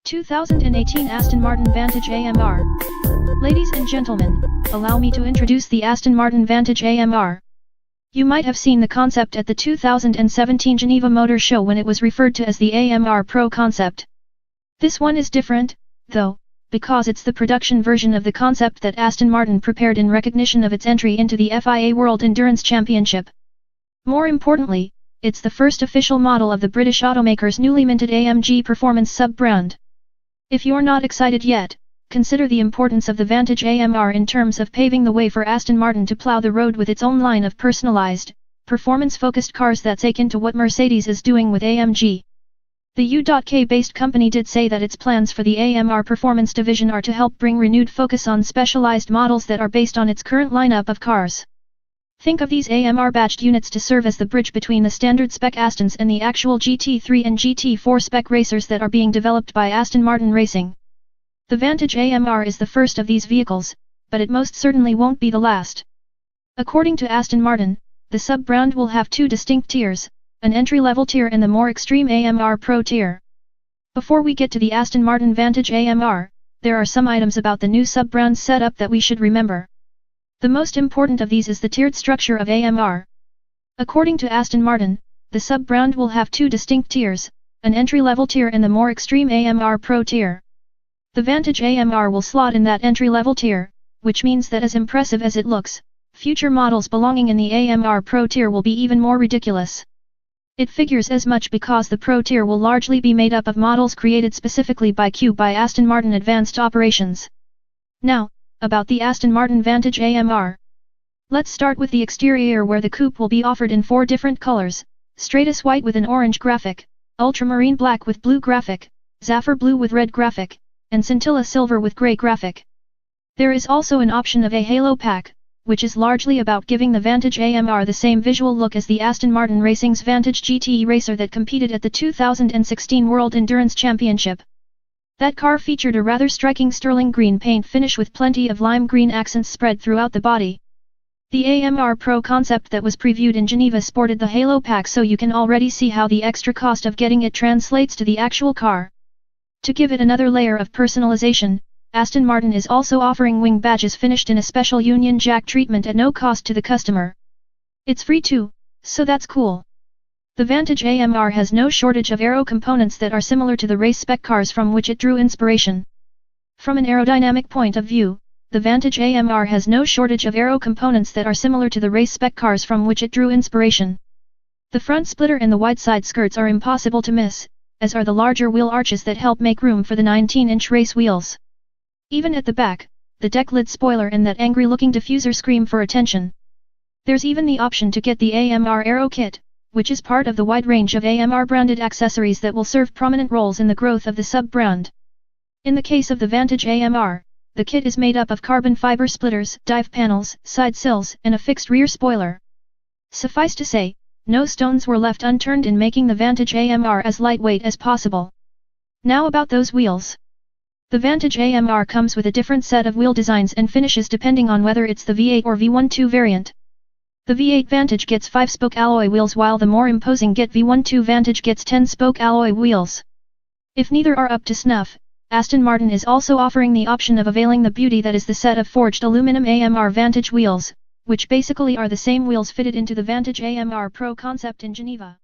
2018 Aston Martin Vantage AMR. Ladies and gentlemen, allow me to introduce the Aston Martin Vantage AMR. You might have seen the concept at the 2017 Geneva Motor Show when it was referred to as the AMR Pro Concept. This one is different, though, because it's the production version of the concept that Aston Martin prepared in recognition of its entry into the FIA World Endurance Championship. More importantly, it's the first official model of the British automaker's newly minted AMG Performance sub-brand. If you're not excited yet, consider the importance of the Vantage AMR in terms of paving the way for Aston Martin to plow the road with its own line of personalized, performance-focused cars that's akin to what Mercedes is doing with AMG. The U.K.-based company did say that its plans for the AMR Performance division are to help bring renewed focus on specialized models that are based on its current lineup of cars. Think of these AMR badged units to serve as the bridge between the standard spec Astons and the actual GT3 and GT4 spec racers that are being developed by Aston Martin Racing. The Vantage AMR is the first of these vehicles, but it most certainly won't be the last. According to Aston Martin, the sub-brand will have two distinct tiers, an entry-level tier and the more extreme AMR Pro tier. Before we get to the Aston Martin Vantage AMR, there are some items about the new sub-brand setup that we should remember. The most important of these is the tiered structure of AMR. According to Aston Martin, the sub-brand will have two distinct tiers, an entry-level tier and the more extreme AMR Pro tier. The Vantage AMR will slot in that entry-level tier, which means that as impressive as it looks, future models belonging in the AMR Pro tier will be even more ridiculous. It figures as much because the Pro tier will largely be made up of models created specifically by Aston Martin Advanced Operations. Now, about the Aston Martin Vantage AMR. Let's start with the exterior where the coupe will be offered in 4 different colors: Stratus white with an orange graphic, ultramarine black with blue graphic, zephyr blue with red graphic, and scintilla silver with grey graphic. There is also an option of a halo pack, which is largely about giving the Vantage AMR the same visual look as the Aston Martin Racing's Vantage GTE racer that competed at the 2016 World Endurance Championship. That car featured a rather striking sterling green paint finish with plenty of lime green accents spread throughout the body. The AMR Pro concept that was previewed in Geneva sported the halo pack, so you can already see how the extra cost of getting it translates to the actual car. To give it another layer of personalization, Aston Martin is also offering wing badges finished in a special Union Jack treatment at no cost to the customer. It's free too, so that's cool. The Vantage AMR has no shortage of aero components that are similar to the race spec cars from which it drew inspiration. From an aerodynamic point of view, the Vantage AMR has no shortage of aero components that are similar to the race spec cars from which it drew inspiration. The front splitter and the wide side skirts are impossible to miss, as are the larger wheel arches that help make room for the 19-inch race wheels. Even at the back, the deck lid spoiler and that angry-looking diffuser scream for attention. There's even the option to get the AMR Aero Kit, which is part of the wide range of AMR-branded accessories that will serve prominent roles in the growth of the sub-brand. In the case of the Vantage AMR, the kit is made up of carbon fiber splitters, dive panels, side sills, and a fixed rear spoiler. Suffice to say, no stones were left unturned in making the Vantage AMR as lightweight as possible. Now about those wheels. The Vantage AMR comes with a different set of wheel designs and finishes depending on whether it's the V8 or V12 variant. The V8 Vantage gets 5-spoke alloy wheels while the more imposing V12 Vantage gets 10-spoke alloy wheels. If neither are up to snuff, Aston Martin is also offering the option of availing the beauty that is the set of forged aluminum AMR Vantage wheels, which basically are the same wheels fitted into the Vantage AMR Pro concept in Geneva.